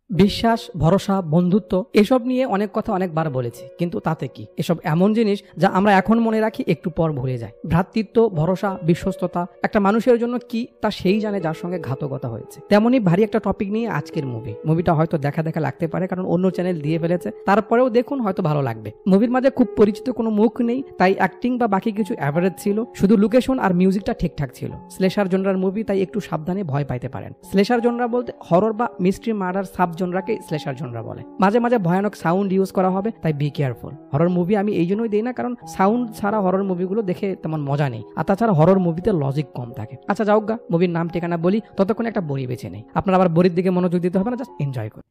বিশ্বাস, ভরসা, বন্ধুত্ব এসব নিয়ে অনেক কথা অনেকবার বলেছি, কিন্তু তাতে কি? এসব এমন জিনিস যা আমরা এখন মনে রাখি, একটু পর ভুলে যাই। ভ্রাতৃত্ব, ভরসা, বিশ্বস্ততা একটা মানুষের জন্য কি তা সেই জানে যার সঙ্গে ঘাতকতা হয়েছে। তেমনই ভারী একটা টপিক নিয়ে আজকের মুভিটা হয়তো দেখা দেখা লাগতে পারে, কারণ অন্য চ্যানেল দিয়ে ফেলেছে। তারপরেও দেখুন, হয়তো ভালো লাগবে। মুভির মাঝে খুব পরিচিত কোনো মুখ নেই, তাই অ্যাক্টিং বা বাকি কিছু অ্যাভারেজ ছিল, শুধু লোকেশন আর মিউজিকটা ঠিকঠাক ছিল। স্লেশার জনরার মুভি, তাই একটু সাবধানে ভয় পাইতে পারেন। স্লেশার জনরা বলতে হরর বা মিস্ট্রি মার্ডার সাব জনরাকে স্লেশার জনরা বলে। মাঝে মাঝে ভয়ানক সাউন্ড ইউজ করা হবে, তাই বি কেয়ারফুল। হরর মুভি আমি এই জন্যই দিই না, কারণ সাউন্ড ছাড়া হরর মুভিগুলো দেখে তেমন মজা নেই, আর তাছাড়া হরর মুভিতে লজিক কম থাকে। আচ্ছা যাও গা, মুভির নাম ঠিকানা বলি, ততক্ষণে একটা বড়ি বেছে নেই। আপনার আবার বড়ির দিকে মনোযোগ দিতে হবে না, জাস্ট এনজয় করুন।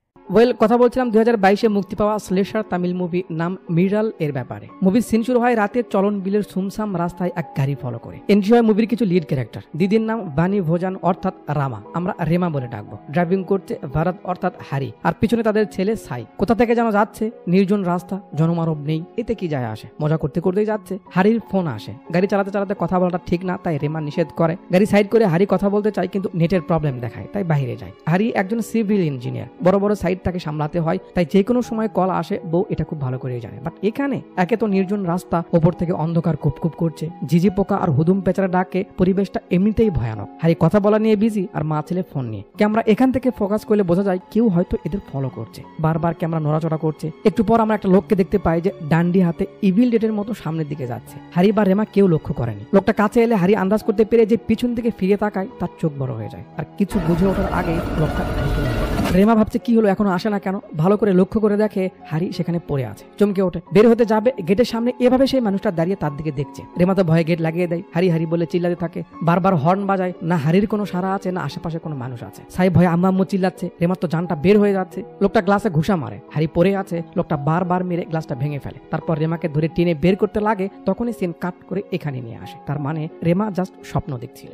কথা বলছিলাম 2022-এ মুক্তি পাওয়া স্লেশার তামিল মুভি নাম মিরাল এর ব্যাপারে। মুভির সিন শুরু হয় রাতের চলন বিলের সুমসাম রাস্তায় এক গাড়ি ফলো করে। এন্ট্রি হয় মুভির কিছু লিড ক্যারেক্টার। দিদির নাম বানি ভোজান অর্থাৎ রামা, আমরা রেমা বলে ডাকবো। ড্রাইভিং করছে ভারত অর্থাৎ হারি, আর পিছনে তাদের ছেলে সাই। কোথা থেকে যেন যাচ্ছে, নির্জন রাস্তা, জনমানব নেই, এতে কি যায় আসে, মজা করতে করতেই যাচ্ছে। হারির ফোন আসে। গাড়ি চালাতে চালাতে কথা বলাটা ঠিক না, তাই রেমা নিষেধ করে। গাড়ি সাইড করে হারি কথা বলতে চায়, কিন্তু নেটের প্রবলেম দেখায়, তাই বাইরে যায়। হারি একজন সিভিল ইঞ্জিনিয়ার, বড় বড় সাইট তাকে সামলাতে হয়, তাই যে কোনো সময় কল আসে, বউ এটা খুব ভালো করে জানে। বাট এখানে একে তো নির্জন রাস্তা, ওপর থেকে অন্ধকার কুপকুপ করছে, ঝিঝি পোকা আর হুদুম পেঁচারা ডাকে, পরিবেশটা এমনিতেই ভয়ানক। হারি কথা বলা নিয়ে বিজি, আর মা ছেলে ফোন নিয়ে। ক্যামেরা এখান থেকে ফোকাস করলে বোঝা যায় কেউ হয়তো এদের ফলো করছে, বারবার ক্যামেরা নড়াচড়া করছে। একটু পর আমরা একটা লোককে দেখতে পাই যে ডান্ডি হাতে ইভিল ডেটের মতো সামনের দিকে যাচ্ছে। হারি বা রেমা কেউ লক্ষ্য করেনি। লোকটা কাছে এলে হারি আন্দাজ করতে পেরে যে পিছন দিকে ফিরে তাকায়, তার চোখ বড় হয়ে যায়, আর কিছু বুঝে ওঠার আগেই লোকটা রেমা ভাবছে কি হলো, এখনো আসে না কেন। ভালো করে লক্ষ্য করে দেখে হারি সেখানে পড়ে আছে। চমকে ওঠে, বের হতে যাবে, গেটের সামনে এভাবে সেই মানুষটা দাঁড়িয়ে তার দিকে দেখছে। রেমা তো ভয়ে গেট লাগিয়ে দেয়। হারি হারি বলে চিল্লাতে থাকে, বারবার হর্ন বাজায়। না হারির কোনো সারা আছে, না আশেপাশে কোনো মানুষ আছে। সাই ভয়ে আম্মা আম্মু চিল্লাচ্ছে। রেমার তো জানটা বের হয়ে যাচ্ছে। লোকটা গ্লাসে ঘুষা মারে। হারি পড়ে আছে। লোকটা বারবার মেরে গ্লাসটা ভেঙে ফেলে। তারপর রেমাকে ধরে টেনে বের করতে লাগে, তখনই সিন কাট করে এখানে নিয়ে আসে। তার মানে রেমা জাস্ট স্বপ্ন দেখছিল।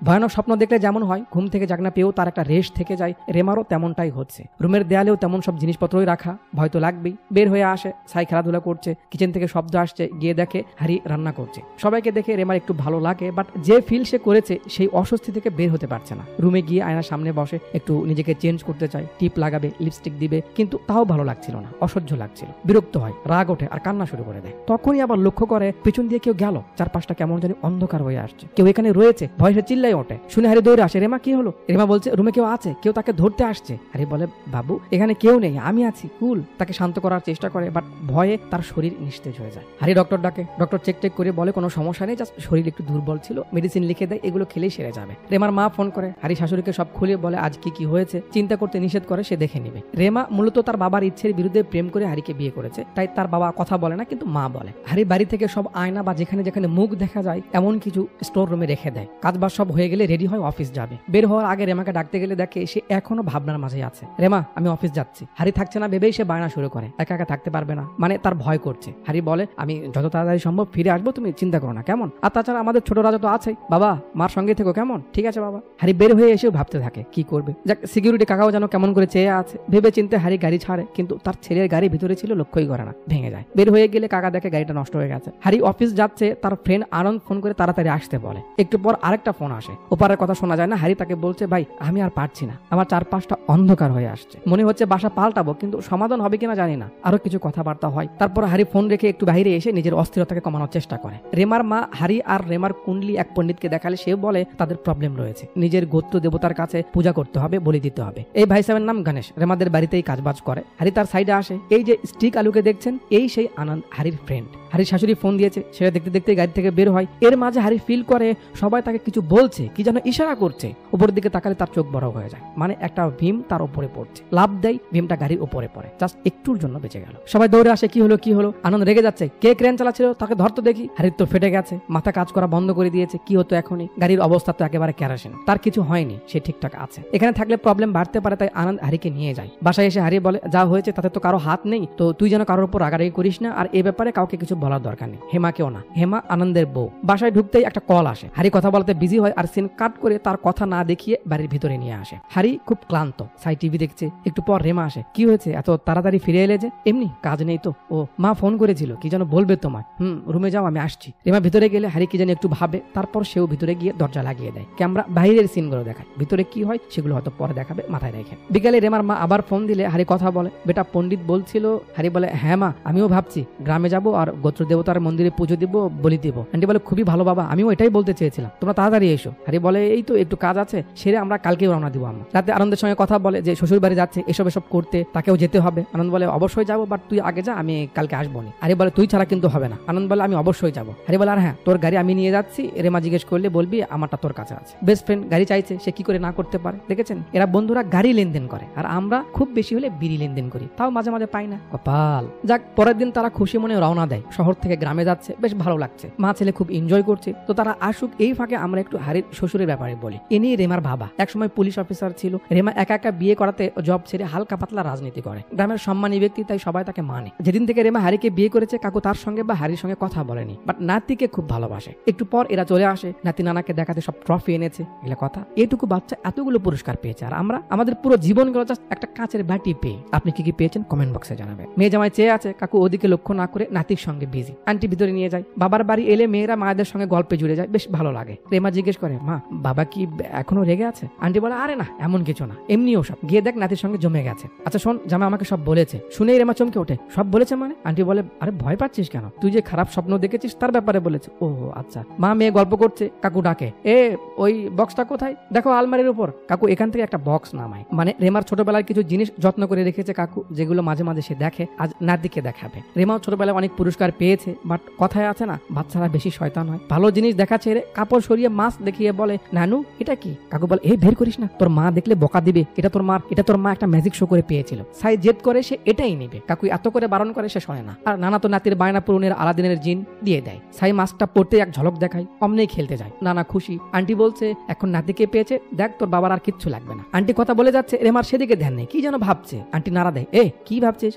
ভয়ানক স্বপ্ন দেখলে যেমন হয়, ঘুম থেকে জাগনা পেয়েও তার একটা রেশ থেকে যায়, রেমারও তেমনটাই হচ্ছে। রুমের দেয়ালেও তেমন সব জিনিসপত্রই রাখা। ভয় তো লাগবেই। বের হয়ে আসে, সাই খেলাধুলা করছে। কিচেন থেকে শব্দ আসছে, গিয়ে দেখে হারি রান্না করছে। সবাইকে দেখে রেমার একটু ভালো লাগে, বাট যে ফিল সে করেছে সেই অস্বস্তি থেকে বের হতে পারছে না। রুমে গিয়ে আয়নার সামনে বসে, একটু নিজেকে চেঞ্জ করতে চায়, টিপ লাগাবে, লিপস্টিক দিবে, কিন্তু তাও ভালো লাগছিল না, অসহ্য লাগছিল। বিরক্ত হয়, রাগ ওঠে, আর কান্না শুরু করে দেয়। তখনই আবার লক্ষ্য করে পেছন দিয়ে কেউ গেল। চারপাশটা কেমন জানি অন্ধকার হয়ে আসছে, কেউ এখানে রয়েছে। ভয়ে চিল্লাই ওঠে। শুনে হারি দৌড়ে আসে। রেমা কি হলো? রেমা বলছে রুমে কেউ আছে, কেউ তাকে ধরতে আসছে। হারি বলে বাবু এখানে কেউ নেই, আমি আছি, কুল। তাকে শান্ত করার চেষ্টা করে, বাট ভয়ে তার শরীর নিস্তেজ হয়ে যায়। হারি ডক্টর ডাকে। ডক্টর চেক করে বলে কোনো সমস্যা নেই, জাস্ট শরীর একটু দুর্বল ছিল, মেডিসিন লিখে দেয়, এগুলো খেলেই সেরে যাবে। রেমার মা ফোন করে। হারি শাশুড়িকে সব খুলে বলে আজ কি হয়েছে। চিন্তা করতে নিষেধ করে, সে দেখে নিবে। রেমা মূলত তার বাবার ইচ্ছের বিরুদ্ধে প্রেম করে হারিকে বিয়ে করেছে, তাই তার বাবা কথা বলে না, কিন্তু মা বলে। হারি বাড়ি থেকে সব আয়না বা যেখানে যেখানে মুখ দেখা যায় এমন কিছু স্টোর রুমে রেখে দেয়। কাজবাজ সব হয়ে গেলে রেডি হয়, অফিস যাবে। বের হওয়ার আগে রেমাকে ডাকতে গেলে দেখে সে এখনো ভাবনার মাঝে আছে। রেমা আমি অফিস যাচ্ছি। হারি থাকছে না ভেবেই সে বায়না শুরু করে, একা একা থাকতে পারবে না, মানে তার ভয় করছে। হারি বলে আমি যত তাড়াতাড়ি সম্ভব ফিরে আসবো, তুমি চিন্তা করো না, কেমন? আর তাছাড়া আমাদের ছোট রাজা তো আছেই, বাবা মার সঙ্গে থেকো, কেমন? ঠিক আছে বাবা। হারি বের হয়ে এসেও ভাবতে থাকে কি করবে। যাক, সিকিউরিটি কাকাও যেন কেমন করে চেয়ে আছে। ভেবে চিন্তে হারি গাড়ি ছাড়ে, কিন্তু তার ছেলের গাড়ি ভিতরে ছিল, লক্ষ্যই করে না, ভেঙে যায়। বের হয়ে গেলে কাকা দেখে গাড়িটা নষ্ট হয়ে গেছে। হারি অফিস যাচ্ছে, তার ফ্রেন্ড আনন্দ ফোন করে তাড়াতাড়ি আসতে বলে। একটু পর আরেকটা ফোন আসে। ওপারের কথা শোনা যায় না। হারি তাকে বলছে ভাই আমি আর পারছি না, আমার চারপাশটা অন্ধকার হয়ে আসছে, মনে হচ্ছে বাসা পাল্টাবো, কিন্তু সমাধান হবে কিনা জানি না। আরো কিছু কথাবার্তা হয়। তারপর হারি ফোন রেখে একটু বাইরে এসে নিজের অস্থিরতাকে কমানোর চেষ্টা করে। রেমার মা হারি আর রেমার কুণ্ডলি এক পণ্ডিতকে দেখালে সে বলে তাদের প্রবলেম রয়েছে, নিজের গোত্র দেবতার কাছে পূজা করতে হবে, বলি দিতে হবে। এই ভাই সাহেবের নাম গণেশ, রেমাদের বাড়িতেই কাজবাজ করে। হারি তার সাইডে আসে। এই যে স্টিক আলুকে দেখছেন, এই সেই আনন্দ, হারির ফ্রেন্ড। হারির শাশুড়ি ফোন দিয়েছে, সেটা দেখতে দেখতে গাড়ি থেকে বের হয়। এর মাঝে হারি ফিল করে সবাই তাকে কিছু বলছে, কি যেন ইশারা করছে। উপরের দিকে তাকালে তার চোখ বড় হয়ে যায়, মানে একটা ভীম তার উপরে পড়ছে। লাভ দেয়, ভীমটা গাড়ির উপরে পড়ে, জাস্ট একটুর জন্য বেঁচে গেল। সবাই দৌড়ে আসে, কি হলো। আনন্দ রেগে যাচ্ছে, কে ক্রেন চালাচ্ছিল তাকে ধরতে দেখি। হারির তো ফেটে গেছে, মাথা কাজ করা বন্ধ করে দিয়েছে, কি হতো এখনই। গাড়ির অবস্থা তো একেবারে কেরাসিন, তার কিছু হয়নি, সে ঠিকঠাক আছে। এখানে থাকলে প্রবলেম বাড়তে পারে, তাই আনন্দ হারিকে নিয়ে যায়। বাসায় এসে হারি বলে যা হয়েছে তাতে তো কারো হাত নেই, তো তুই যেন কারোর উপর রাগারাগি করিস না, আর এ ব্যাপারে কাউকে কিছু বলার দরকার নেই। হেমাকেও না, হেমা আনন্দের বউ। বাসায় ঢুকতেই একটা কল আসে। হারি কথা বলতে বলতে বিজি হয় আর সিন কাট করে তার কথা না দেখিয়ে বাড়ির ভিতরে নিয়ে আসে। হারি খুব ক্লান্ত, সাই টিভি দেখছে। একটু পর রেমা আসে। কি হয়েছে, এত তাড়াতাড়ি ফিরে এলে যে? এমনি, কাজ নেই তো। ও, মা ফোন করেছিল, কি যেন বলবে তোমায়। রুমে যাও, আমি আসছি। রেমা ভিতরে গেলে হারি কি যেন একটু ভাবে, তারপর সেও ভিতরে গিয়ে দরজা লাগিয়ে দেয়। ক্যামেরা বাইরের সিনগুলো দেখায়, ভিতরে কি হয় সেগুলো হয়তো পরে দেখাবে, মাথায় রেখে। বিকালে রেমার মা আবার ফোন দিলে হারি কথা বলে। বেটা পণ্ডিত বলছিল। হারি বলে, হ্যাঁ মা, আমিও ভাবছি গ্রামে যাব আর গোত্র দেবতার মন্দিরে পুজো দিব, বলি দিব। আন্টি বলে, খুবই ভালো বাবা, আমিও এটাই বলতে চেয়েছিলাম, তোমরা তাড়াতাড়ি এসো। হারি বলে, এই তো একটু কাজ আছে, সেরে আমরা কালকেও রওনা দিব। আমরা রাতে আনন্দের সঙ্গে কথা বলে যে শ্বশুর বাড়ি যাচ্ছে, এসব করতে, তাকেও যেতে হবে। আনন্দ বলে, অবশ্যই যাবো, বাট তুই আগে যা, আমি কালকে আসবো না। হারি বলে, তুই ছাড়া কিন্তু হবে না। আনন্দ বলে, আমি অবশ্যই যাবো। হারি বলে, আর হ্যাঁ, তোর গাড়ি আমি নিয়ে যাচ্ছি, রেমা জিজ্ঞেস করলে বলবি আমারটা তোর কাছে আছে। বেস্ট ফ্রেন্ড গাড়ি চাইছে, সে কি করে না করতে পারে? দেখেছেন, এরা বন্ধুরা গাড়ি লেনদেন করে, আর আমরা খুব বেশি হলে বিড়ি লেনদেন করি, তাও মাঝে মাঝে পাই না, কপাল। যাক, পরের দিন তারা খুশি মনে রওনা দেয়। শহর থেকে গ্রামে যাচ্ছে, বেশ ভালো লাগছে, মা ছেলে খুব এনজয় করছে। তো তারা আসুক, এই ফাঁকে আমরা একটু হারির শ্বশুরের ব্যাপারে বলি। ইনি রেমার বাবা, একসময় পুলিশ অফিসার ছিল। রেমা একা একা বিয়ে করাতে জব ছেড়ে হালকা পাতলা রাজনীতি করে। গ্রামের সম্মানী ব্যক্তি, তাই সবাই তাকে মানে। যেদিন থেকে রেমা হারিকে বিয়ে করেছে, কাকু তার সঙ্গে বা হারির সঙ্গে কথা বলেনি, বাট নাতিকে খুব ভালোবাসে। একটু পর এরা চলে আসে, নাতি নানাকে দেখাতে সব ট্রফি এনেছে। এগুলো কথা, এইটুকু বাচ্চা এতগুলো পুরস্কার পেয়েছে, আর আমরা আমাদের পুরো জীবন গেল জাস্ট একটা কাঁচের বাটি পেয়ে। আপনি কি কি পেয়েছেন কমেন্ট বক্সে জানাবেন। মেয়ে জামাই চেয়ে আছে, কাকু ওদিকে লক্ষ্য না করে নাতির সঙ্গে বিজি। আন্টি ভিতরে নিয়ে যায়। বাবার বাড়ি এলে মেয়েরা মায়েদের সঙ্গে গল্পে জুড়ে যায়, বেশ ভালো লাগে। রেমা জিজ্ঞেস করে, মা বাবা কি এখনো রেগে আছে? আন্টি বলে, আরে না, এমন কিছু না, এমনিও সব, গিয়ে দেখ নাতির সঙ্গে জমে গেছে। আচ্ছা শোন, জামা আমাকে সব বলেছে। শুনেই রেমা চমকে ওঠে, সব বলেছে মানে? আন্টি বলে, আরে ভয় পাচ্ছিস কেন, তুই যে খারাপ স্বপ্ন দেখেছিস তার ব্যাপারে বলেছে। ও আচ্ছা। মা মেয়ে গল্প করছে, কাকু ডাকে, এ ওই বক্সটা কোথায়? দেখো আলমারির উপর। কাকু এখান থেকে একটা বক্স নামায়, মানে রেমার ছোটবেলার কিছু জিনিস যত্ন করে রেখেছে কাকু, যেগুলো মাঝে মাঝে সে দেখে, আজ নাতিকে দেখাবে। রেমাও ছোটবেলায় অনেক পুরস্কার পেয়েছে, বাট কথায় আছে না, বাচ্চারা বেশি শয়তান হয়। ভালো জিনিস দেখা ছেড়ে কাপড় সরিয়ে মাছ দেখিয়ে বলে, নানু এটা কি? কাকু বলে, এই বের করিস না, তোর মা দেখলে বকা দিবে, এটা তোর মা, এটা তোর মা একটা ম্যাজিক শো করে পেয়েছিল। সাই জেদ করে সে এটাই নেবে। কাকু এত করে বারণ করে, সে শোনে না। আর নানা তো নাতির বায়না পূরণের আলাদিনের জিন দিয়ে দেয়। সাই মাছটা পড়তে এক ঝলক দেখায়, অমনেই খেলতে যায়। নানা খুশি। আন্টি বলছে, এখন নাতিকে পেয়েছে, দেখ তোর বাবার আর কিচ্ছু লাগবে না। আন্টি কথা বলে যাচ্ছে, রেমার সেদিকে ধ্যান নেই, কি যেন ভাবছে। আন্টি নাড়া দেয়, এ কি ভাবছিস?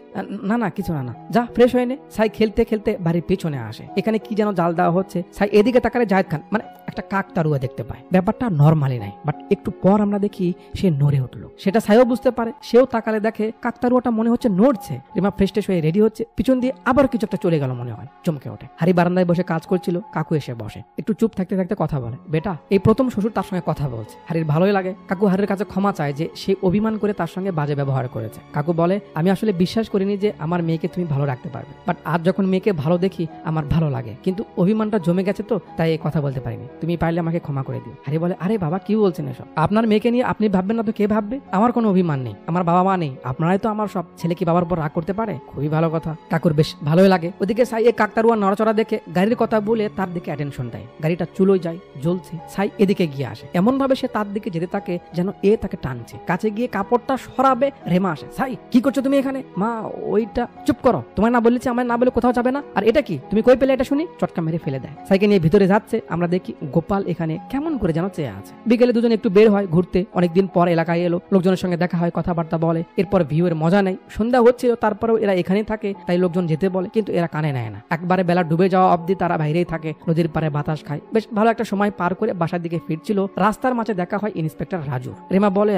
না না কিছু না, না যা ফ্রেশ হয়ে নে। সাই খেলতে খেলতে বাড়ির পেছনে আসে, এখানে কি যেন জাল দেওয়া হচ্ছে। সাই এদিকে তাকালে জায়েদ খান মানে একটা কাকতাড়ুয়া দেখতে পায়। ব্যাপারটা নরমালি নাই, বাট একটু পর আমরা দেখি সে নড়ে উঠলো। সেটা সাইও বুঝতে পারে, সেও তাকালে দেখে কাকতাড়ুয়াটা মনে হচ্ছে নড়ছে। রিমা ফ্রেশ হয়ে রেডি হচ্ছে, পিছন দিয়ে আবার কিছু একটা চলে গেল মনে হয়, চমকে ওঠে। হারি বারান্দায় বসে কাজ করছিল, কাকু এসে বসে, একটু চুপ থাকতে থাকতে কথা বলে, বেটা এই প্রথম শ্বশুর তার সঙ্গে কথা বলছে। হারির ভালোই লাগে। কাকু হারির কাছে ক্ষমা চায় যে সে অভিমান করে তার সঙ্গে বাজে ব্যবহার করেছে। কাকু বলে, আমি আসলে বিশ্বাস করিনি যে আমার মেয়েকে তুমি ভালো রাখতে পারবে, বাট আজ যখন মেয়েকে ভালো দেখি আমার ভালো লাগে, কিন্তু অভিমানটা জমে গেছে তো তাই এই কথা বলতে পারিনি, তুমি পারলে আমাকে ক্ষমা করে দিও। হারি বলে, আরে বাবা কি বলছেন এসব? আপনার মেয়েকে নিয়ে আপনি ভাববেন না তো কে ভাববে? আমার কোনো অভিমান নেই, আমার বাবা মা নেই, আপনারাই তো আমার সব। ছেলে কি বাবার উপর রাগ করতে পারে? খুবই ভালো কথা। কাকুর বেশ ভালোই লাগে। ওদিকে সাই এ কাকতারুয়া নড়াচড়া দেখে গাড়ির কথা বলে তার দিকে অ্যাটেনশন দেয়। গাড়িটা চুলোয় যায়, জ্বলছে। সাই এদিকে গিয়ে আসে, এমন ভাবে সে তার দিকে যেতে থাকে যেন এ তাকে টানছে। কাছে গিয়ে কাপড়টা সরাবে, রেমা আসে, সাই কি করছো তুমি এখানে? মা ওইটা। চুপ করো, তোমায় না বলেছি আমায় না বলে কোথাও যাবে না। আর এটা কি, তুমি কই পেলে এটা শুনি? চটকা মেরে ফেলে দেয়। সাইকে নিয়ে ভিতরে যাচ্ছে, আমরা দেখি গোপাল এখানে কেমন করে যেন চেয়ে আছে। বিকেলে দুজন একটু বের হয় ঘুরতে, অনেকদিন পর এলাকায় এলো, লোকজনের সঙ্গে দেখা হয়, কথাবার্তা বলে। এরপর ভিউ এর মজা নেই। সন্ধ্যা হচ্ছিল, তারপরেও এরা এখানেই থাকে, তাই লোকজন যেতে বলে, কিন্তু এরা কানে নেয় না। একবারে বেলা ডুবে যাওয়া অবধি তারা বাইরেই থাকে, নদীর পারে বাতাস খায়। বেশ ভালো একটা সময় পার করে বাসার দিকে ফিরছিল, রাস্তার মাঝে দেখা হয় ইন্সপেক্টর রাজু। রেমা বলে,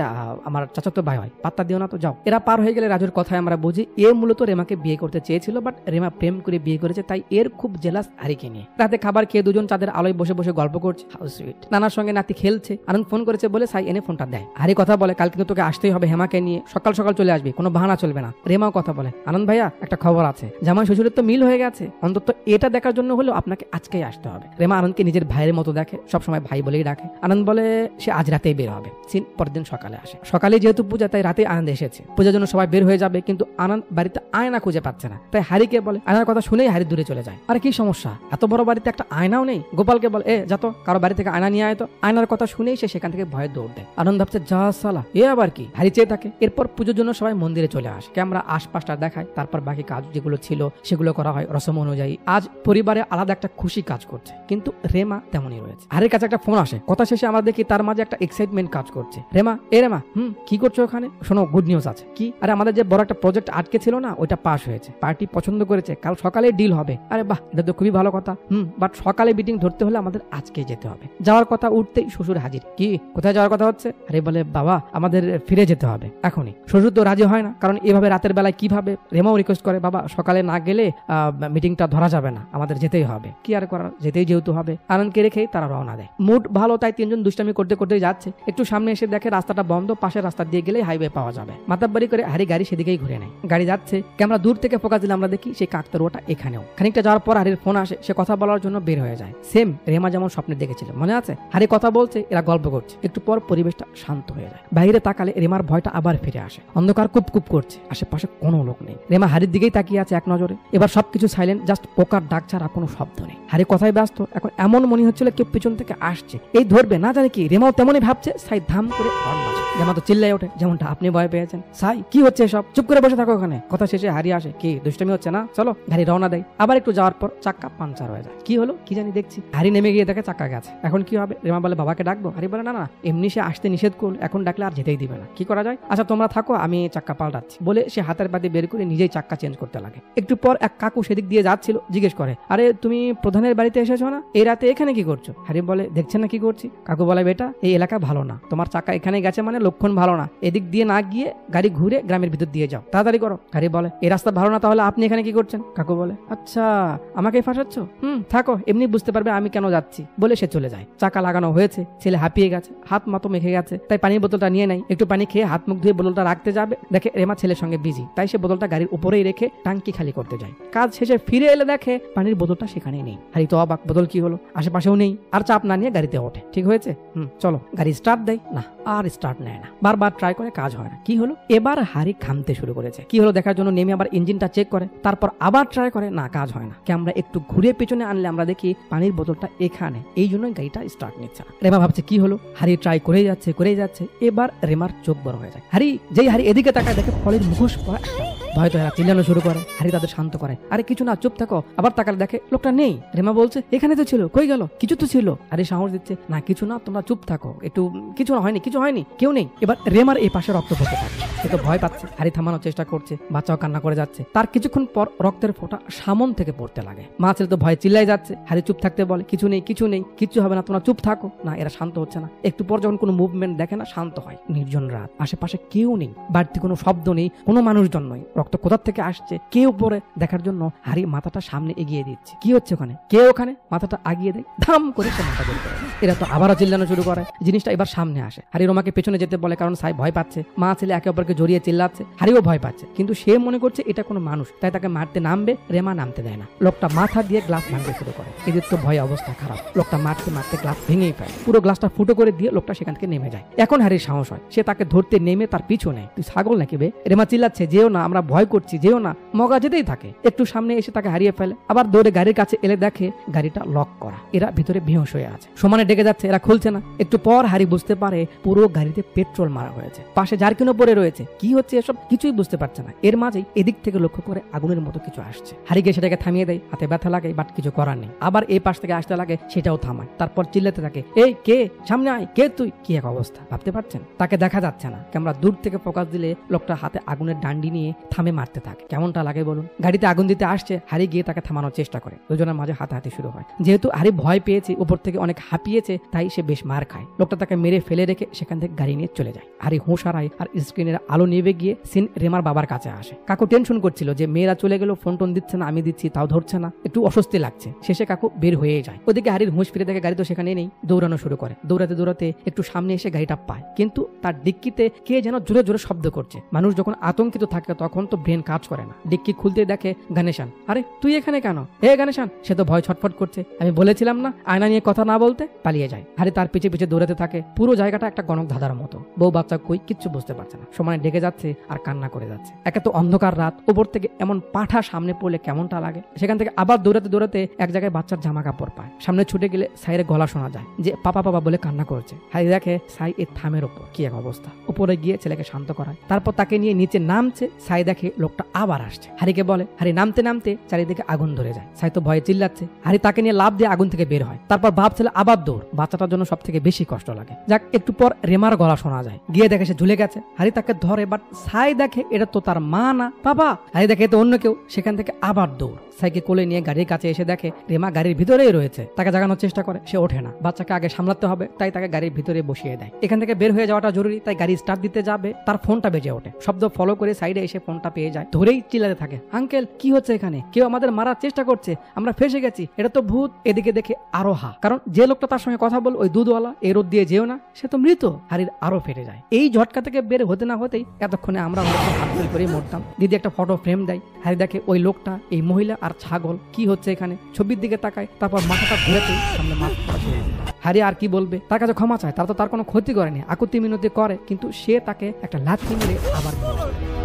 আমার চাচাতো ভাই হয়, পাত্তা দিও না তো, যাও। এরা পার হয়ে গেলে রাজুর কথায় আমরা বুঝি এ মূলত রেমাকে বিয়ে করতে চেয়েছিল, বাট রেমা প্রেম করে বিয়ে করেছে, তাই এর খুব জেলাস হারিকে নিয়ে। রাতে খাবার খেয়ে দুজন চাঁদের আলোয় বসে বসে গল্প করছে, হাউ সুইট। নানার সঙ্গে নাতি খেলছে। আনন্দ ফোন করেছে বলে সাই এনে ফোনটা দেয়। হারি কথা বলে, কাল কিন্তু তোকে আসতেই হবে হেমাকে নিয়ে, সকাল সকাল চলে আসবি, কোনো বাহানা চলবে না। রেমাও কথা বলে, আনন্দ ভাইয়া একটা খবর আছে, জামাই শ্বশুরের তো মিল হয়ে গেছে, অন্তত এটা দেখার জন্য হলেও আপনাকে আজকেই আসতে হবে। রেমা আনন্দকে নিজের ভাইয়ের মতো দেখে, সবসময় ভাই বলেই ডাকে। আনন্দ বলে সে আজ রাতেই বের হবে। সিন পরদিন সকালে আসে। সকালে যেহেতু পূজা, তাই রাতে আনন্দ এসেছে। পূজার জন্য সবাই বের হয়ে যাবে, কিন্তু আনন্দ বাড়িতে আয়না খুঁজে পাচ্ছে না, তাই হারিকে বলে। আয়নার কথা শুনেই হারি দূরে চলে যায়। আরে কি সমস্যা, এত বড় বাড়িতে একটা আয়নাও নেই? গোপালকে বলে, যা তো কারো বাড়ি থেকে আয়না নিয়ে আয় তো। আয়নার কথা শুনেই সে সেখান থেকে ভয়ে দৌড় দেয়। আনন্দ ভাবছে, যা সালা, এ আবার কি? হারি চেয়ে থাকে। এরপর পুজোর জন্য সবাই মন্দিরে চলে আসে, ক্যামেরা আশপাশটা দেখায়, তারপর বাকি কাজ যেগুলো ছিল সেগুলো করা হয় রসম অনুযায়ী। আজ পরিবারে আলাদা একটা খুশি কাজ করছে, কিন্তু রেমা তেমনই রয়েছে। হারির কাছে একটা ফোন আসে, কথা শেষে আমরা দেখি তার মাঝে একটা এক্সাইটমেন্ট কাজ করছে। রেমা, এ রেমা, কি করছো ওখানে? শোনো, গুড নিউজ আছে। কি? আরে আমাদের যে বড় একটা প্রজেক্ট আটকে ছিল না, ওইটা পাস হয়েছে, পার্টি পছন্দ করেছে, কাল সকালে ডিল হবে। আরে বাহ, এটা তো খুবই ভালো কথা। বাট সকালে মিটিং ধরতে হলে আমাদের আজকে যেতে যেতে হবে। যাওয়ার কথা উঠতেই শ্বশুর হাজির। কি, কোথায় যাওয়ার কথা হচ্ছে? হারি বলে, বাবা আমাদের ফিরে যেতে হবে এখনই। শ্বশুর তো রাজি হয় না, কারণ এভাবে রাতের বেলায় কিভাবে। রেমাও রিকোয়েস্ট করে, বাবা সকালে না গেলে মিটিংটা ধরা যাবে না, আমাদের যেতেই হবে। কি আর করার, যেতেই যেহেতু হবে। আনন্দকে রেখেই তারা রওনা দেয়। মুড ভালো তাই তিনজন দুষ্টামি করতে করতেই যাচ্ছে। একটু সামনে এসে দেখে রাস্তাটা বন্ধ, পাশের রাস্তা দিয়ে গেলেই হাইওয়ে পাওয়া যাবে। মাতাব্বারি করে হারি গাড়ি সেদিকেই ঘুরে নেয়। গাড়ি যাচ্ছে, ক্যামেরা দূর থেকে ফোকাস দিলে আমরা দেখি সেই কাকতাড়ুয়াটা এখানেও। খানিকটা যাওয়ার পর হারির ফোন আসে, সে কথা বলার জন্য বের হয়ে যায়। সেম রেমা যেমন স্বপ্নে দেখেছিল, মনে আছে? হারি কথা বলছে, এরা গল্প করছে। একটু পর পরিবেশটা শান্ত হয়ে যায়। বাইরে তাকালে রেমার ভয়টা আবার ফিরে আসে। অন্ধকার কুপকুপ করছে, আশেপাশে কোনো লোক নেই। রেমা হারির দিকেই তাকিয়ে আছে এক নজরে। এবার সবকিছু সাইলেন্ট, জাস্ট পোকার ডাক ছাড়া কোনো শব্দ নেই। হারি কথায় ব্যস্ত। এখন এমন মনে হচ্ছিল কেউ পিছন থেকে আসছে, এই ধরবে না জানি কি। রেমাও তেমনই ভাবছে। সাই ধাম করে হর্ন বাজে। রেমা তো চিল্লাই ওঠে, যেমনটা আপনি ভয় পেয়েছেন। সাই কি হচ্ছে সব? চুপ করে বসে থাকো ওখানে। কথা শেষে হারি আসে, কি দুষ্টামি হচ্ছে না? চলো। গাড়ি রওনা দেয়। আবার একটু যাওয়ার পর চাক্কা পাঞ্চার হয়ে যায়। কি হলো কি জানি দেখছি। হারি নেমে গিয়ে দেখে চাক্কা গেছে। এখন কি হবে? রেমা বলে, বাবাকে ডাকবো? হারি বলে, না না, এমনি সে আসতে নিষেধ করল, এখন ডাকলে আর যেতেই দিবে না। কি করা যায়? আচ্ছা তোমরা থাকো, আমি চাক্কা পাল্টাচ্ছি বলে সে হাতের বাদে বের করে নিজেই চাক্কা চেঞ্জ করতে লাগে। একটু পর এক কাকু সেদিক দিয়ে যাচ্ছিল, জিজ্ঞেস করে, আরে তুমি প্রধানের বাড়িতে এসেছো না? এই রাতে এখানে কি করছো? হারি বলে, দেখছেন না কি করছি? কাকু বলে, বেটা এই এলাকা ভালো না, তোমার চাক্কা এখানে গেছে মানে লক্ষণ ভালো না। এদিক দিয়ে না গিয়ে গাড়ি ঘুরে গ্রামের ভিতর দিয়ে যাও, তাড়াতাড়ি করো। হারি বলে, এই রাস্তা ভালো না, তাহলে আপনি এখানে কি করছেন? কাকু বলে, আচ্ছা আমাকে ফাঁসাচ্ছ? থাকো, এমনি বুঝতে পারবে আমি কেন যাচ্ছি। বলে সে চলে যায়। চাকা লাগানো হয়েছে, ছেলে হাঁপিয়ে গেছে, হাত মাতো মেখে গেছে, তাই পানির বোতলটা নিয়ে নেয়। একটু পানি খেয়ে হাত মুখ ধুয়ে বোতলটা রাখতে যাবে, দেখে রেমা ছেলের সঙ্গে বিজি, তাই সে বোতলটা গাড়ির উপরেই রেখে টাঙ্কি খালি করতে যায়। কাজ শেষে ফিরে এলে দেখে পানির বোতলটা সেখানেই নেই। হারি তো অবাক, বোতল কি হলো? আশেপাশেও নেই। আর চাপ না নিয়ে গাড়িতে ওঠে। ঠিক হয়েছে, চলো। গাড়ি স্টার্ট দেয়, না আর স্টার্ট নেয় না। বারবার ট্রাই করে, কাজ হয় না। কি হলো? এবার হারি ঘামতে শুরু করেছে। কি হলো দেখার জন্য নেমে আবার ইঞ্জিনটা চেক করে, তারপর আবার ট্রাই করে, না কাজ হয় না। ক্যামেরা একটু ঘুরে পেছনে আনলে আমরা দেখি পানির বোতলটা এখানে, এই জন্য গাড়িটা স্টার্ট নিচ্ছে না। রেমা ভাবছে কি হলো? হারি ট্রাই করেই যাচ্ছে। এবার রেমার চোখ বড় হয়ে যায়। হারি এদিকে তাকায়, দেখে ফলের মুখোশ পরা। ভয় তো এরা চিল্লানো শুরু করে। হারি তাদের শান্ত করে, আরে কিছু না, চুপ থাকো। আবার তাকালে দেখে লোকটা নেই। রেমা বলছে, এখানে তো ছিল, কই গেল? কিছু তো ছিল। হারি সাহস দিচ্ছে, না কিছু না, তোমরা চুপ থাকো একটু, কিছু হয়নি, কেউ নেই। এবার রেমার এই পাশে রক্ত পড়তে থাকে। সে তো ভয় পাচ্ছে। হারি থামানোর চেষ্টা করছে, বাচ্চাও কান্না করে যাচ্ছে। তার কিছুক্ষণ পর রক্তের ফোঁটা সামন থেকে পড়তে লাগে। মা ছেলে তো ভয় চিল্লাই যাচ্ছে। হারি চুপ থাকতে বলে, কিছু নেই, কিচ্ছু হবে না, তোমরা চুপ থাকো। না, এরা শান্ত হচ্ছে না। একটু পর যখন কোনো মুভমেন্ট দেখে না, শান্ত হয়। নির্জন রাত, আশেপাশে কেউ নেই, বাড়তি কোনো শব্দ নেই, কোনো মানুষজন নয়। রক্ত কোথা থেকে আসছে, কেউ পরে দেখার জন্য হারি মাথাটা সামনে এগিয়ে দিচ্ছে। কি হচ্ছে ওখানে? কে ওখানে? মাথাটা আগিয়ে দেয়, ধাম করে সে মাথা বের করে। এরা তো আবারও চিল্লানো শুরু করে। জিনিসটা এবার সামনে আসে। হারি রোমাকে পেছনে যেতে বলে, কারণ সাই ভয় পাচ্ছে। মা ছেলে একে অপরকে জড়িয়ে চিল্লাচ্ছে। হারিও ভয় পাচ্ছে, কিন্তু সে মনে করছে এটা কোনো মানুষ, তাই তাকে মারতে নামবে। রেমা নামতে দেয় না। লোকটা মাথা দিয়ে গ্লাস ভাঙতে শুরু করে। এদের তো ভয় অবস্থা খারাপ। লোকটা মারতে গ্লাস ভেঙেই ফেলে। পুরো গ্লাসটা ফুটো করে দিয়ে লোকটা সেখান থেকে নেমে যায়। এখন হারির সাহস হয়, সে তাকে ধরতে নেমে তার পিছু নেয়। তুই ছাগল নাকি বে? রেমা চিল্লাচ্ছে, যেও না, আমরা ভয় করছি, যেও না। মগা যেতেই থাকে। একটু সামনে এসে তাকে হারিয়ে ফেলে। আবার দৌড়ে গাড়ির কাছে এলে দেখে গাড়িটা লক করা। এরা ভিতরে বেহুঁশ হয়ে আছে। সমানে ডেকে যাচ্ছে, এরা খুলছে না। একটু পর হারি বুঝতে পারে পুরো গাড়িতে পেট্রোল মারা হয়েছে। পাশে জারকিনও পড়ে রয়েছে। কি হচ্ছে এসব কিছুই বুঝতে পারছে না। এর মাঝেই এদিক থেকে লক্ষ্য করে আগুনের মতো কিছু আসছে। হারি গিয়ে সেটাকে থামিয়ে দেয়। হাতে ব্যথা লাগে, বাট কিছু করার নেই। আবার এই পাশ থেকে আসতে লাগে, সেটাও থামায়। তারপর চিল্লাতে থাকে, এই কে? সামনে আয়, কে তুই? কি এক অবস্থা ভাবতে পারছেন? তাকে দেখা যাচ্ছে না। ক্যামেরা দূর থেকে ফোকাস দিলে লোকটা হাতে আগুনের ডান্ডি নিয়ে থামে মারতে থাকে। কেমনটা লাগে বলুন? গাড়িতে আগুন দিতে আসছে। হারি গিয়ে তাকে থামানোর চেষ্টা করে। দুজনের মাঝে হাতাহাতি শুরু হয়। যেহেতু হারি ভয় পেয়েছে, উপর থেকে অনেক হাঁপিয়েছে, তাই সে বেশ মার খায়। লোকটা তাকে মেরে ফেলে রেখে সেখান থেকে গাড়ি নিয়ে চলে যায়। হারি হুঁশ হারায়। আর স্ক্রিনের আলো নিভে গিয়ে সিন রেমার বাবার কাছে আসে। কাকু টেনশন করছিল যে মেয়েরা চলে গেল, ফোন টোন দিচ্ছে না, আমি দিচ্ছি তাও ধরছে না, একটু অস্বস্তি লাগছে। শেষে কাকু বের হয়ে যায়। ওদিকে হারির হুঁশ ফিরে দেখে গাড়ি তো সেখানে নেই। দৌড়ানো শুরু করে। দৌড়াতে একটু সামনে এসে গাড়িটা পায়, কিন্তু তার ডিক্কিতে কে যেন জোরে জোরে শব্দ করছে। মানুষ যখন আতঙ্কিত থাকে তখন তো ব্রেন কাজ করে না। ডিক্কি খুলতে দেখে গণেশান। আরে তুই এখানে কেন? হে গণেশান! সে তো ভয় ছটফট করছে। আমি বলেছিলাম না আয়না নিয়ে কথা না বলতে। পালিয়ে যায়। হারি তার পিছে পিছে দৌড়াতে থাকে। পুরো জায়গাটা একটা গণক ধাঁধার মতো। বউ বাচ্চা কই কিচ্ছু বুঝতে পারছে না। সময় ডেকে যাচ্ছে আর কান্না করে যাচ্ছে। একে তো অন্ধকার রাত, উপর থেকে এমন পাঠা সামনে পড়লে কেমনটা লাগে। সেখান থেকে আবার দৌড়াতে এক জায়গায় বাচ্চার জামা কাপড় পায়। সামনে ছুটে গেলে সাইয়ের গলা শোনা যায় যে পাপা বলে কান্না করছে। হারি দেখে সাই এর থামের ওপর। কি এক অবস্থা। উপরে গিয়ে ছেলেকে শান্ত করায়। তারপর তাকে নিয়ে নিচে নামছে। সাই দেখে দেখে লোকটা আবার আসছে। হারিকে বলে, হারি নামতে নামতে চারিদিকে আগুন ধরে যায়। সাই তো ভয়ে চিল্লাচ্ছে। হারি তাকে নিয়ে লাফ দিয়ে আগুন থেকে বের হয়। তারপর বাপ ছেলে আবার দৌড়। বাচ্চাটার জন্য সব থেকে বেশি কষ্ট লাগে। যাক, একটু পর রেমার গলা শোনা যায়। গিয়ে দেখে সে ঝুলে গেছে। হারি তাকে ধরে, বাট সাই দেখে এটা তো তার মা না, বাবা। হারি দেখে তো অন্য কেউ। সেখান থেকে আবার দৌড়। সাইকে কোলে নিয়ে গাড়ির কাছে এসে দেখে রেমা গাড়ির ভিতরেই রয়েছে। তাকে জাগানোর চেষ্টা করে, সে ওঠে না। বাচ্চাকে আগে সামলাতে হবে, তাই তাকে গাড়ির ভিতরে বসিয়ে দেয়। এখান থেকে বের হয়ে যাওয়াটা জরুরি, তাই গাড়ি স্টার্ট দিতে যাবে, তার ফোনটা বেজে ওঠে। শব্দ ফলো করে সাইডে এসে ফোনটা পেয়ে যায়। ধরেই চিল্লাতে থাকে, আঙ্কেল কি হচ্ছে এখানে? কেউ আমাদের মারার চেষ্টা করছে, আমরা ফেসে গেছি, এটা তো ভূত। এদিকে দেখে আরো হা, কারণ যে লোকটা তার সঙ্গে কথা বল, ওই দুধওয়ালা, এই রোদ দিয়ে যেও না, সে তো মৃত। হারির আরো ফেটে যায়। এই ঝটকা থেকে বের হতে না হতেই এতক্ষণে আমরা হাত করেই মরতাম। দিদি একটা ফটো ফ্রেম দেয়। হারি দেখে ওই লোকটা, এই মহিলা আর ছাগল। কি হচ্ছে এখানে? ছবির দিকে তাকায়, তারপর মাথাটা ঘুরেতেই সামনে মাথা। হারি আর কি বলবে? তার কাছে ক্ষমা চায়, তার তো তার কোনো ক্ষতি করেনি, আকুতি মিনতি করে, কিন্তু সে তাকে একটা লাথি মেরে আবার।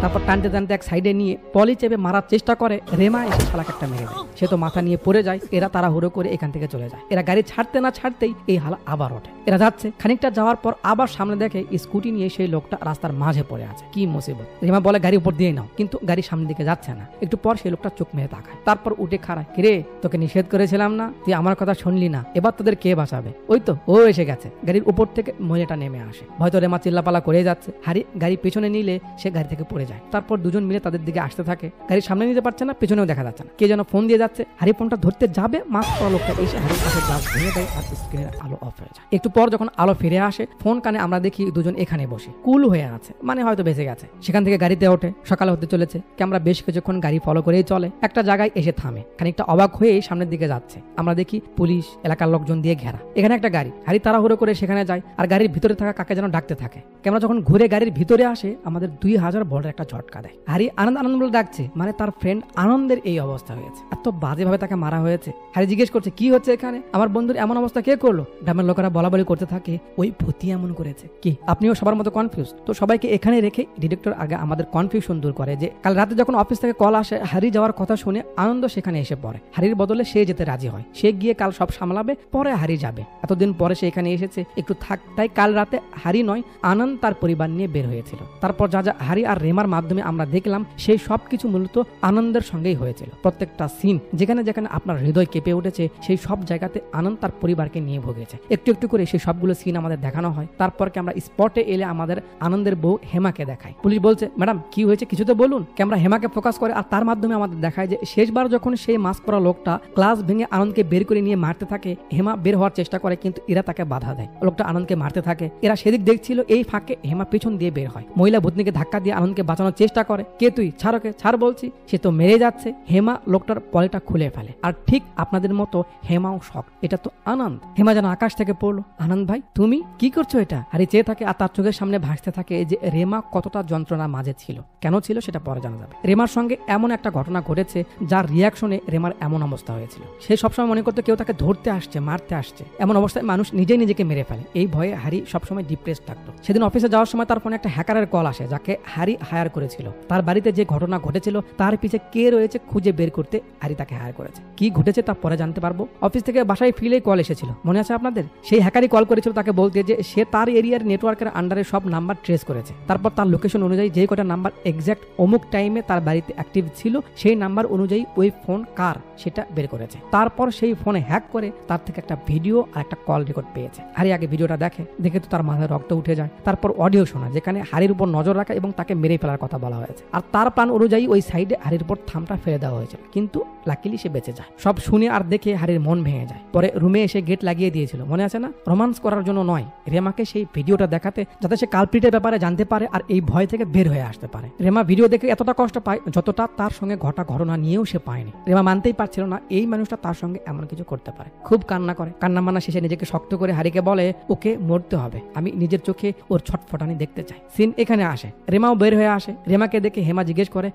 তারপর টানতে টানতে এক সাইডে নিয়ে পলি চেপে মারার চেষ্টা করে। রেমা এসে শালাকে একটা মেরে দেয়। সে তো মাথা নিয়ে পড়ে যায়। এরা তাড়াহুড়ো করে এখান থেকে চলে যায়। এরা গাড়ি ছাড়তে না ছাড়তেই এই হালা আবার ওঠে। এরা যাচ্ছে, খানিকটা যাওয়ার পর আবার সামনে দেখে স্কুটি নিয়ে সেই লোকটা রাস্তার মাঝে পড়ে আছে। কি মুসিবত! রেমা বলে গাড়ি উপর দিয়ে নাও, কিন্তু গাড়ি সামনের দিকে যাচ্ছে না। একটু পর সেই লোকটা চোখ মেরে তাকায়, তারপর উঠে খাড়ায়। কিরে, তোকে নিষেধ করেছিলাম না? তুই আমার কথা শুনলি না, এবার তোদের কে বাঁচাবে? ওই তো ও এসে গেছে। গাড়ির উপর থেকে মহিলাটা নেমে আসে। হয়তো রেমা চিল্লাপালা করে যাচ্ছে। হারি গাড়ি পেছনে নিলে সে গাড়ি থেকে পড়ে যায়। তারপর দুজন মিলে তাদের দিকে আসতে থাকে। গাড়ির সামনে নিতে পারছে না, পেছনেও দেখা যাচ্ছে না। কে যেন ফোন দিয়ে যাচ্ছে। হারি ফোনটা ধরতে যাবে, মাস্ক পরা লোকটা এসে হারির পাশে গ্লাস ভেঙে দেয় আর স্ক্রিনের আলো অফ হয়ে যায়। একটু পর যখন আলো ফিরে আসে, ফোন কানে আমরা দেখি দুজন এখানে বসে কুল হয়ে আছে, মানে হয়তো বেঁচে গেছে। সেখান থেকে গাড়িতে ওঠে। সকালে হতে চলেছে। ক্যামেরা বেশ কিছুক্ষণ গাড়ি ফলো করেই চলে। একটা জায়গায় এসে থামে। খানিকটা অবাক হয়েই সামনের দিকে যাচ্ছে। আমরা দেখি পুলিশ, এলাকার লোকজন দিয়ে ঘেরা। এখানে একটা গাড়ি। হারি তাড়াহুড়ো করে সেখানে যায় আর গাড়ির ভিতরে থাকা কাকে যেন ডাকতে থাকে। ক্যামেরা যখন ঘুরে গাড়ির ভিতরে আসে, আমাদের 2000 ভোল্টের একটা ঝটকা দেয়। হারি আনন্দ আনন্দ বলে ডাকছে, মানে তার ফ্রেন্ড আনন্দের এই অবস্থা হয়েছে। এত বাজেভাবে তাকে মারা হয়েছে। হারি জিজ্ঞেস করছে, কি হচ্ছে এখানে? আমার বন্ধুর এমন অবস্থা কে করলো? গ্রামের লোকেরা বলাবলি করতে থাকে, ওই ভূতি এমন করেছে। কি আপনিও সবার মতো কনফিউজ? তো সবাইকে এখানে রেখে ডিরেক্টর আগে আমাদের কনফিউশন দূর করে যে কাল রাতে যখন অফিস থেকে কল আসে হারি যাওয়ার কথা শুনে আনন্দ সেখানে এসে পড়ে। হারির বদলে সে যেতে রাজি হয়। সে গিয়ে কাল সব সামলাবে, পরে হারি যাবে। এতদিন পরে সে এখানে এসেছে, একটু থাক। তাই কাল রাতে হারি নয়, আনন্দ তার পরিবার নিয়ে বের হয়েছিল। তারপর যা যা হারি আর রেমার মাধ্যমে আমরা দেখলাম, সেই সবকিছু মূলত আনন্দের সঙ্গেই হয়েছিল। প্রত্যেকটা সিন যেখানে যেখানে আপনার হৃদয় কেঁপে উঠেছে, সেই সব জায়গাতে আনন্দ তার পরিবারকে নিয়ে ভুগেছে। একটু একটু করে সেই সবগুলো সিন আমাদের দেখানো হয়। তারপরকে আমরা স্পটে এলে আমাদের আনন্দের বউ হেমাকে দেখায়। পুলিশ বলছে, ম্যাডাম কি হয়েছে কিছু তো বলুন। ক্যামেরা হেমাকে ফোকাস করে আর তার মাধ্যমে আমাদের দেখায় যে শেষবার যখন সেই মাস্ক পরা লোকটা ক্লাস ভেঙে আনন্দকে বের করে নিয়ে মারতে থাকে, হেমা বের হওয়ার চেষ্টা করে, কিন্তু এরা তাকে বাধা দেয়। লোকটা আনন্দকে মারতে থাকে। এরা সেদিক দেখছিল, এই ফাঁকে হেমা পেছন দিয়ে বের হয়। মহিলা ভূতনিকে ধাক্কা দিয়ে আনন্দকে বাঁচানোর চেষ্টা করে। কে তুই? ছাড়োকে, ছাড় বলছি। সে তো মেরে যাচ্ছে। হেমা লোকটার পলিটা খুলে ফেলে। আর ঠিক আপনাদের মতো হেমাও শক, এটা তো আনন্দ। হেমা যেন আকাশ থেকে পড়লো। আনন্দ ভাই তুমি কি করছো এটা? হারি চেয়ে থাকে আর তার চোখের সামনে ভাসতে থাকে যে রেমা কতটা যন্ত্রণা মাঝে ছিল। কেন ছিল সেটা পরে জানা যাবে। রেমার সঙ্গে এমন একটা ঘটনা ঘটেছে যার রিয়াকশনে রেমার এমন অবস্থা হয়েছিল। সে সবসময় মনে করতো কেউ তাকে ধরতে আসছে, মারতে আসছে। এমন অবস্থায় মানুষ নিজেই নিজেকে মেরে ফেলে। এই ভয়ে হারি সবসময় ডিপ্রেস থাকতো। সেদিন অফিসে যাওয়ার সময় তার ফোনে একটা হ্যাকারের কল আসে, যাকে হারি হায়ার করেছিল। তার বাড়িতে যে ঘটনা ঘটেছিল তার পিছে কে রয়েছে খুঁজে বের করতে হারি তাকে হায়ার করেছে। কি ঘটেছে তা পরে জানতে পারবো। অফিস থেকে বাসায় ফিরেই কল এসেছিল, মনে আছে আপনাদের? সেই হ্যাকারই কল করেছিল তাকে বলতে যে সে তার এরিয়ার নেটওয়ার্কের আন্ডারে সব নাম্বার ট্রেস করেছে। তারপর তার লোকেশন অনুযায়ী যে কটা নাম্বার এক্সাক্ট অমুক টাইমে তার বাড়িতে অ্যাক্টিভ ছিল, সেই নাম্বার অনুযায়ী ওই ফোন কার সেটা বের করেছে। তারপর সেই ফোনে হ্যাক করে তার থেকে একটা ভিডিও আর একটা কল রেকর্ড পেয়েছে। হারি আগে ভিডিওটা দেখে তো তার মাথায় রক্ত উঠে যায়। তারপর অডিও শোনা, যেখানে হারির উপর নজর রাখা এবং তাকে মেরে ফেলার কথা বলা হয়েছে। আর তার প্ল্যান অনুযায়ী ওই সাইডে হারির উপর থামটা ফেলে দেওয়া হয়েছিল, কিন্তু লাকিলি সে বেঁচে যায়। সব শুনে আর দেখে হারির মন ভেঙে যায়। পরে রুমে এসে গেট লাগিয়ে দিয়েছিল, মনে আছে না? রোমান্স করার জন্য নয়, রেমাকে সেই ভিডিওটা দেখাতে, যাতে সে কালপ্রিটের ব্যাপারে জানতে পারে আর এই ভয় থেকে বের হয়ে আসতে পারে। রেমা ভিডিও দেখে এতটা কষ্ট পায় যতটা তার সঙ্গে ঘটা ঘটনা নিয়েও সে পায়নি। রেমা মানতেই পারছিল না এই মানুষটা তার সঙ্গে এমন কিছু করতে পারে। খুব কান্না করে। কান্না মানা শেষে নিজেকে শক্ত করে হারিকে বলে, ওকে মরতে হবে, আমি নিজের চোখে ওর ছটফটানি দেখতে চাই। সিন এখানে আসে। রেমাও বের হয়ে আসে। রেমাকে দেখে হেমা জিজ্ঞেস করে,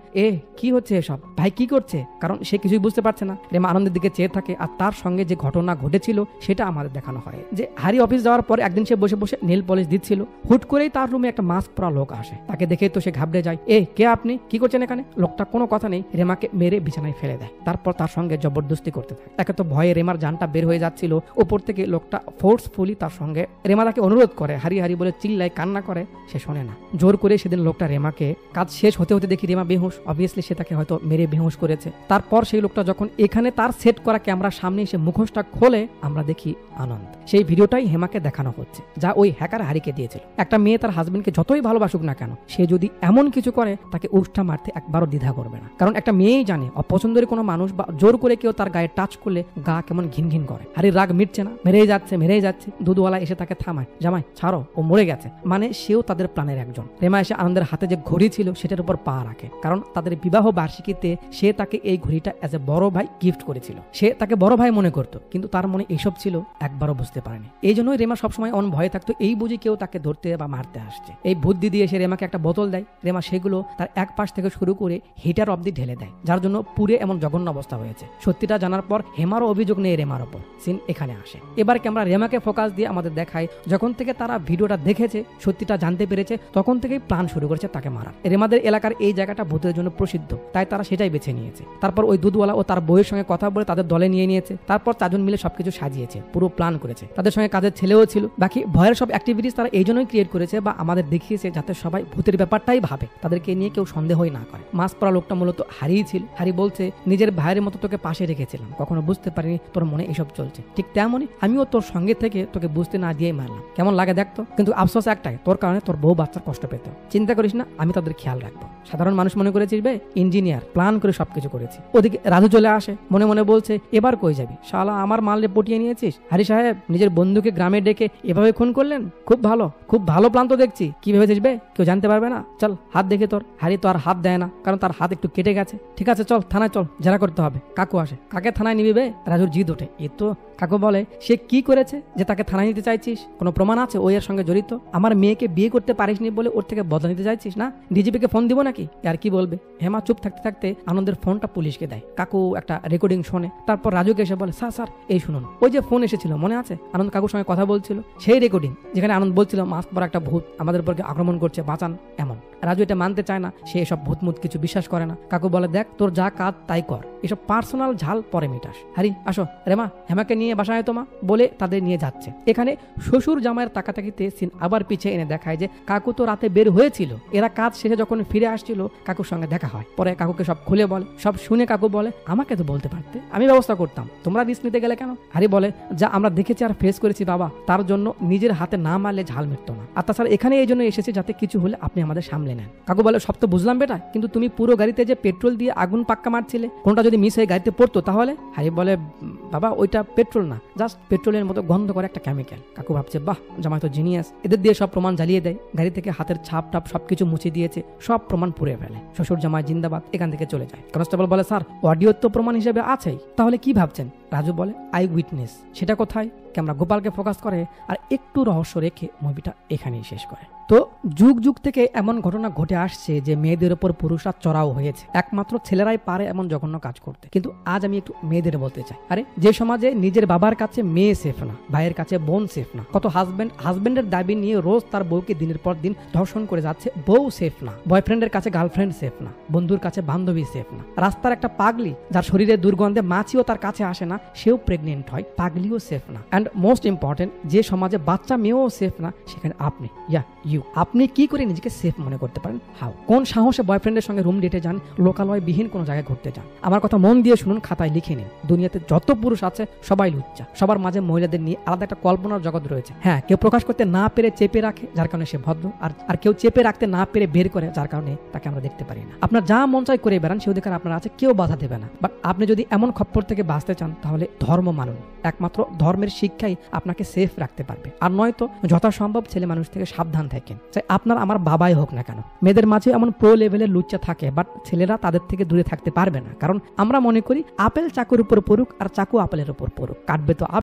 কি হচ্ছে এসব? ভাই কি করছে? কারণ সে কিছুই বুঝতে পারছে না। রেমা আনন্দের দিকে চেয়ে থাকে আর তার সঙ্গে যে ঘটনা ঘটেছিল সেটা আমাদের দেখানো হয়। যে হারি অফিস যাওয়ার পর একদিন সে বসে বসে নেল পলিশ দিচ্ছিল। হুট করেই তার রুমে একটা মাস্ক পরা লোক আসে। তাকে দেখে তো সে ঘাবড়ে যায়। কে আপনি? কি করছেন এখানে? লোকটা কোনো কথা নেই, রেমাকে মেরে বিছানায় ফেলে দেয়। তারপর তার সঙ্গে জবরদস্তি করতে থাকে। তাকে তো ভয়ে রেমার জানটা বের হয়ে যাচ্ছিল। ওপর থেকে লোকটা ফোর্সফুলি তার সঙ্গে রেমা তাকে অনুরোধ করে, হারি হারি বলে চিল্লায়, কান্না করে। সে শোনে না। জোর করে সেদিন লোকটা রেমাকে কাজ শেষ হতে হতে দেখি রেমা বেহুশ। অবভিয়াসলি সে তাকে হয়তো মেরে বেহুশ করেছে। তারপর সেই লোকটা যখন এখানে তার সেট করা ক্যামেরার সামনে এসে মুখোশটা খোলে, আমরা দেখি আনন্দ। সেই ভিডিওটাই হেমাকে দেখানো হচ্ছে, যা ওই হ্যাকার হারিকে দিয়েছিল। একটা মেয়ে তার হাজবেন্ডকে যতই ভালোবাসুক না কেন, সে যদি এমন কিছু করে তাকে উষ্টা মারতে একবারও দ্বিধা করবে না, কারণ একটা মেয়েই জানে অপছন্দের কোনো মানুষ বা জোর করে কেউ তার গায়ে টাচ করলে গা কেমন ঘিন ঘিন করে। হারির রাগ মিটছে না, মেরেই যাচ্ছে। দুধওয়ালা এসে তাকে থামায়, জামাই ছাড়ো, ও মরে গেছে। মানে সেও তাদের প্ল্যানের একজন। রেমা এসে আনন্দের হাতে যে ঘড়ি ছিল সেটার উপর পা রাখে, কারণ তাদের বিবাহ বার্ষিকীতে সে তাকে এই ঘড়িটা অ্যাজ এ বড় ভাই গিফট করেছিল। সে তাকে বড় ভাই মনে করত, কিন্তু তার মনে এইসব ছিল একবারও বুঝতে পারেনি। এই জন্যই রেমা সবসময় অন ভয়ে থাকতো, এই বুঝি কেউ তাকে ধরতে বা মারতে আসছে। এই বুদ্ধি দিয়ে সে রেমাকে একটা বোতল দেয়। রেমা সেগুলো তার এক পাশ থেকে শুরু করে হিটার অব্দি ঢেলে দেয়, যার জন্য পুরে এমন জঘন্য অবস্থা হয়েছে। সত্যিটা জানার পর হেমারও অভিযোগ নেই রেমার ওপর। সিন এখানে আসে। এবার ক্যামেরা রেমাকে ফোকাস দিয়ে আমাদের দেখায় যখন থেকে তারা ভিডিওটা দেখেছে, সত্যিটা জানতে পেরেছে, তখন থেকেই প্ল্যান শুরু করেছে তাকে মারার। রেমাদের এলাকার এই জায়গাটা ভূতের জন্য প্রসিদ্ধ, তাই তারা সেটাই বেছে নিয়েছে। তারপর ওই দুধওয়ালা ও তার বউয়ের সঙ্গে কথা বলে তাদের দলে নিয়েছে। তারপর চারজন মিলে সবকিছু সাজিয়েছে, পুরো প্ল্যান করেছে। তাদের সঙ্গে কাজের ছেলেও ছিল। বাকি ভয়ের সব অ্যাক্টিভিটিস তারা এই জন্যই ক্রিয়েট করেছে বা আমাদের দেখিয়েছে, যাতে সবাই ভূতের ব্যাপারটাই ভাবে, তাদেরকে নিয়ে কেউ সন্দেহই না করে। মাস্ক পরা লোকটা মূলত হারিই ছিল। হারি বলছে, নিজের ভাইয়ের মতো তোকে পাশে রেখেছিলাম, কখনো বুঝতে পারিনি তোর মনে এসব চলছে। ঠিক তেমনই আমিও তোর সঙ্গে থেকে তোকে বুঝতে না দিয়েই মারলাম। কেমন লাগে দেখতো, কিন্তু আফসোস একটাই, তোর কারণে তোর বউ বাচ্চার কষ্ট পেত। চিন্তা করিস না, আমি তাদের খেয়াল রাখবো। সাধারণ মানুষ মনে করেছিস বে ইঞ্জিনিয়ার, প্ল্যান করে সবকিছু করেছি। ওদিকে রাজু চলে আসে, মনে মনে বলছে, এবার কই যাবি শালা, আমার মালরে পটিয়ে নিয়েছিস। হারি সাহেব নিজের বন্ধুকে গ্রামে ডেকে এভাবে খুন করলেন, খুব ভালো প্ল্যান তো দেখছি। কি ভেবেছিস বে কেউ জানতে পারবে না? চল হাত দেখে তোর। হারি তো আর হাত দেয় না, কারণ তার হাত একটু কেটে গেছে। ঠিক আছে চল থানায় চল, জেরা করতে হবে। কাকু আসে, কাকে থানায় নিবি বে? রাজুর জিদ ওঠে। এ তো কাকু বলে, সে কি করেছে যে তাকে থানায় নিতে চাইছিস? কোনো প্রমাণ আছে ওই এর সঙ্গে জড়িত? আমার মেয়েকে বিয়ে করতে পারিসনি বলে ওর থেকে বদলা নিতে চাইছিস না? ডিজিপিকে ফোন দিব নাকি? আর কি বলবে? হেমা চুপ থাকতে থাকতে আনন্দের ফোনটা পুলিশকে দেয়। কাকু একটা রেকর্ডিং শোনে, তারপর রাজুকে এসে বলে, স্যার এই শুনুন, ওই যে ফোন এসেছিল মনে আছে? আনন্দ কাকুর সঙ্গে কথা বলছিল, সেই রেকর্ডিং যেখানে আনন্দ বলছিল মাস্ক পরা একটা ভূত আমাদের উপর আক্রমণ করছে, বাঁচান। এমন রাজু এটা মানতে চায় না, সে এসব ভূতমুত কিছু বিশ্বাস করে না। কাকু বলে, দেখ তোর যা কাজ তাই কর, এসব পার্সোনাল ঝাল পরে মেটাস। হারি আসো, রেমা হেমাকে নিয়ে বাসায় তোমা বলে তাদের নিয়ে যাচ্ছে। এখানে শ্বশুর জামাইয়ের তাকাতাকিতে সিন আবার পিছিয়ে এনে দেখায় যে কাকু তো রাতে বের হয়েছিল। এরা কাজ শেষে যখন ফিরে আসছিল কাকুর সঙ্গে দেখা হয়। পরে কাকুকে সব খুলে বলে। সব শুনে কাকু বলে, আমাকে তো বলতে পারতে, আমি ব্যবস্থা করতাম, তোমরা রিস্ক নিতে গেলে কেন? হারি বলে, যা আমরা দেখেছি আর ফেস করেছি বাবা, তার জন্য নিজের হাতে না মারলে ঝাল মিটতো না। আর তাছাড়া এখানে এই জন্য এসেছি যাতে কিছু হলে আপনি আমাদের সামলে নেন। কাকু বলে, সব তো বুঝলাম বেটা, কিন্তু তুমি পুরো গাড়িতে যে পেট্রোল দিয়ে আগুন পাক্কা মারছিলে, কোনটা যদি মিস হয়ে গাড়িতে পড়তো তাহলে? হারি বলে, বাবা ওইটা পেট্রোল না, জাস্ট পেট্রোলের মতো গন্ধ করে একটা কেমিক্যাল। কাকু ভাবছে, বাহ জামাই তো জিনিয়াস, এদের দিয়ে সব প্রমাণ জ্বালিয়ে দেয়। গাড়ি থেকে হাতের ছাপ টাপ সবকিছু মুছে দিয়েছে, সব প্রমাণ পুড়ে ফেলে। শ্বশুর জামাই জিন্দাবাদ, এখান থেকে চলে যায়। কনস্টেবল বলে, স্যার অডিও তো প্রমাণ হিসেবে আছেই, তাহলে কি ভাবছেন? রাজু বলে, আই উইটনেস। সেটা কোথায়? ক্যামেরা গোপালকে ফোকাস করে আর একটু রহস্য রেখে মুভিটা এখানেই শেষ করে। তো যুগ যুগ থেকে এমন ঘটনা ঘটে আসছে যে মেয়েদের উপর পুরুষরা চড়াও হয়েছে, একমাত্র ছেলেরাই পারে এমন জঘন্য কাজ করতে। কিন্তু আজ আমি একটু মেয়েদের বলতে চাই, আরে যে সমাজে নিজের বাবার কাছে মেয়ে সেফ না, ভাইয়ের কাছে বোন সেফ না, কত হাজবেন্ডের দাবি নিয়ে রোজ তার বউকে দিনের পর দিন ধর্ষণ করে যাচ্ছে, বউ সেফ না, বয়ফ্রেন্ডের কাছে গার্লফ্রেন্ড সেফ না, বন্ধুর কাছে বান্ধবী সেফ না, রাস্তার একটা পাগলি যার শরীরে দুর্গন্ধে মাছিও তার কাছে আসে না, সেও প্রেগনেন্ট হয়, পাগলিও সেফ না। অ্যান্ড মোস্ট ইম্পর্টেন্ট, যে সমাজে বাচ্চা মেয়েও সেফ না, সেখানে আপনি আপনি কি করে নিজেকে সেফ মনে করতে পারেন? হাউ? কোন সাহসে বয়ফ্রেন্ডের সঙ্গে রুম ডেটে যান, লোকালয় বিহীন কোনো জায়গায় ঘুরতে যান? আমার কথা মন দিয়ে শুনুন, খাতায় লিখে নিন। দুনিয়াতে যত পুরুষ আছে সবাই লুচ্চা, সবার মাঝে মহিলাদের নিয়ে আলাদা একটা কল্পনার জগৎ রয়েছে। হ্যাঁ, কেউ প্রকাশ করতে না পেরে চেপে রাখে, যার কারণে সে ভদ্র, আর কেউ চেপে রাখতে না পেরে বের করে, যার কারণে তাকে আমরা দেখতে পারি না। আপনার যা মন চাই করে বেড়ান, সে অধিকার আপনার আছে, কেউ বাধা দেবে না। বাট আপনি যদি এমন খপ্পর থেকে বাঁচতে চান, তাহলে ধর্ম মানুন। একমাত্র ধর্মের শিক্ষাই আপনাকে সেফ রাখতে পারবে। আর নয়তো যথাসম্ভব ছেলে মানুষ থেকে সাবধান থাকেন, চাই আপনার আমার বাবাই হোক না কেন। মেয়েদের মাঝে এমন প্রো লেভেলের লুচ্চা থাকে, বাট ছেলেরা তাদের থেকে দূরে থাকতে পারবে না, কারণ আমরা মনে করি আপেল চাকুর উপর পড়ুক আর চাকু আপেলের উপর পড়ুক, কাটবে তো